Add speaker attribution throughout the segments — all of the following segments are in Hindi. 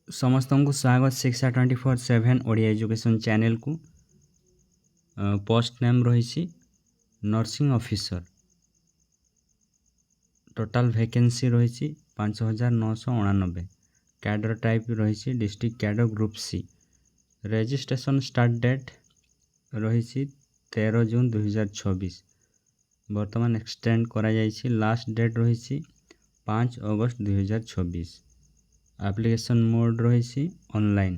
Speaker 1: समस्त को स्वागत शिक्षा 24/7 ओडिया एजुकेशन चैनल को। पोस्ट नेम रही नर्सिंग ऑफिसर। टोटाल वैकेंसी रही 5999। कैडर टाइप रही district cadre group C. Registration start date रही 13 जून 2026। बर्तमान एक्सटेंड करा जाइछि। लास्ट डेट रही 5 अगस्त 2026। एप्लिकेशन मोड रही online.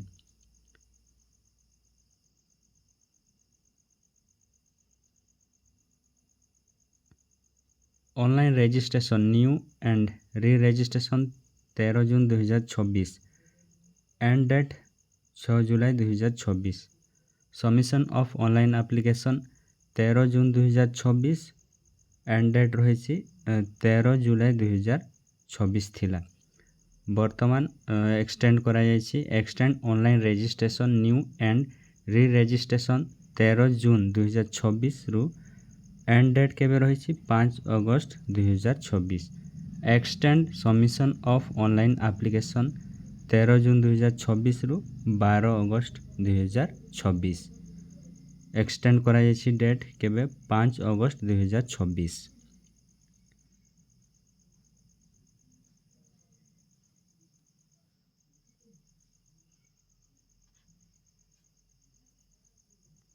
Speaker 1: Online registration new and re registration 13 जून 2026। एंड डेट 6 जुलाई 2026। सबमिशन ऑफ ऑनलाइन एप्लिकेशन 13 जून 2026। एंड डेट रही 13 जुलाई 2026 थिला। बर्तमान एक्सटेंड करा जाइछि। Extend online registration new and re registration 13 जून 2026 रु एंड डेट केबे रही 5 अगस्त 2026। Extend submission of online application 13 जून 2026 रु 12 अगस्त 2026। एक्सटेंड करा जाइछि डेट केबे 5 अगस्त 2026।